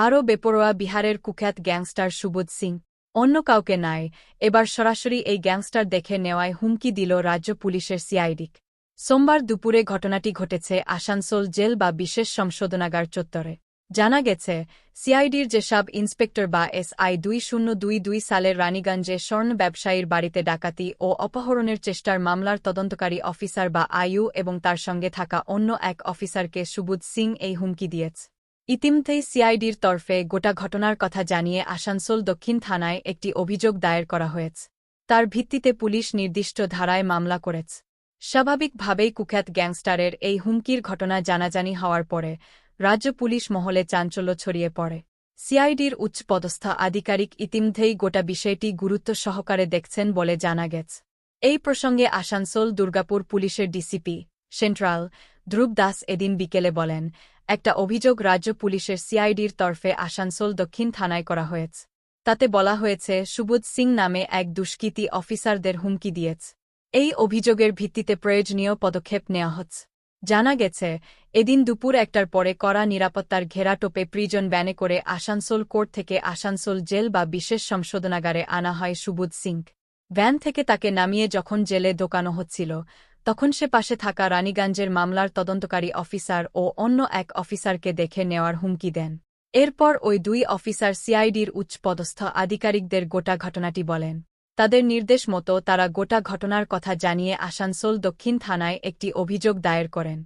আরও বেপরোয়া বিহারের কুখ্যাত গ্যাংস্টার সুবোধ সিং। অন্য কাউকে নয়, এবার সরাসরি এই গ্যাংস্টার দেখে নেওয়ায় হুমকি দিল রাজ্য পুলিশের সিআইডি। সোমবার দুপুরে ঘটনাটি ঘটেছে আসানসোল জেল বা বিশেষ সংশোধনাগার চত্বরে। জানা গেছে, সিআইডির যে সাব ইন্সপেক্টর বা SI 2022 সালের রানীগঞ্জে স্বর্ণ ব্যবসায়ীর বাড়িতে ডাকাতি ও অপহরণের চেষ্টার মামলার তদন্তকারী অফিসার বা আইউ এবং তার সঙ্গে থাকা অন্য এক অফিসারকে সুবোধ সিং এই হুমকি দিয়েছে। ইতিমধ্যেই সিআইডির তরফে গোটা ঘটনার কথা জানিয়ে আসানসোল দক্ষিণ থানায় একটি অভিযোগ দায়ের করা হয়েছে। তার ভিত্তিতে পুলিশ নির্দিষ্ট ধারায় মামলা করেছে। স্বাভাবিকভাবেই কুখ্যাত গ্যাংস্টারের এই হুমকির ঘটনা জানাজানি হওয়ার পরে রাজ্য পুলিশ মহলে চাঞ্চল্য ছড়িয়ে পড়ে। সিআইডির উচ্চপদস্থ আধিকারিক ইতিমধ্যেই গোটা বিষয়টি গুরুত্ব সহকারে দেখছেন বলে জানা গেছে। এই প্রসঙ্গে আসানসোল দুর্গাপুর পুলিশের ডিসিপি সেন্ট্রাল ধ্রুব দাস এদিন বিকেলে বলেন, একটা অভিযোগ রাজ্য পুলিশের সিআইডির তরফে আসানসোল দক্ষিণ থানায় করা হয়েছে। তাতে বলা হয়েছে সুবোধ সিং নামে এক দুষ্কৃতী অফিসারদের হুমকি দিয়েছে। এই অভিযোগের ভিত্তিতে প্রয়োজনীয় পদক্ষেপ নেওয়া হচ্ছে। জানা গেছে, এদিন দুপুর 1টার পরে কড়া নিরাপত্তার ঘেরাটোপে প্রিজন ভ্যানে করে আসানসোল কোর্ট থেকে আসানসোল জেল বা বিশেষ সংশোধনাগারে আনা হয় সুবোধ সিং। ভ্যান থেকে তাকে নামিয়ে যখন জেলে ঢোকানো হচ্ছিল, তখন সে পাশে থাকা রানীগঞ্জের মামলার তদন্তকারী অফিসার ও অন্য এক অফিসারকে দেখে নেওয়ার হুমকি দেন। এরপর ওই দুই অফিসার সিআইডির উচ্চপদস্থ আধিকারিকদের গোটা ঘটনাটি বলেন। তাদের নির্দেশ মতো তারা গোটা ঘটনার কথা জানিয়ে আসানসোল দক্ষিণ থানায় একটি অভিযোগ দায়ের করেন।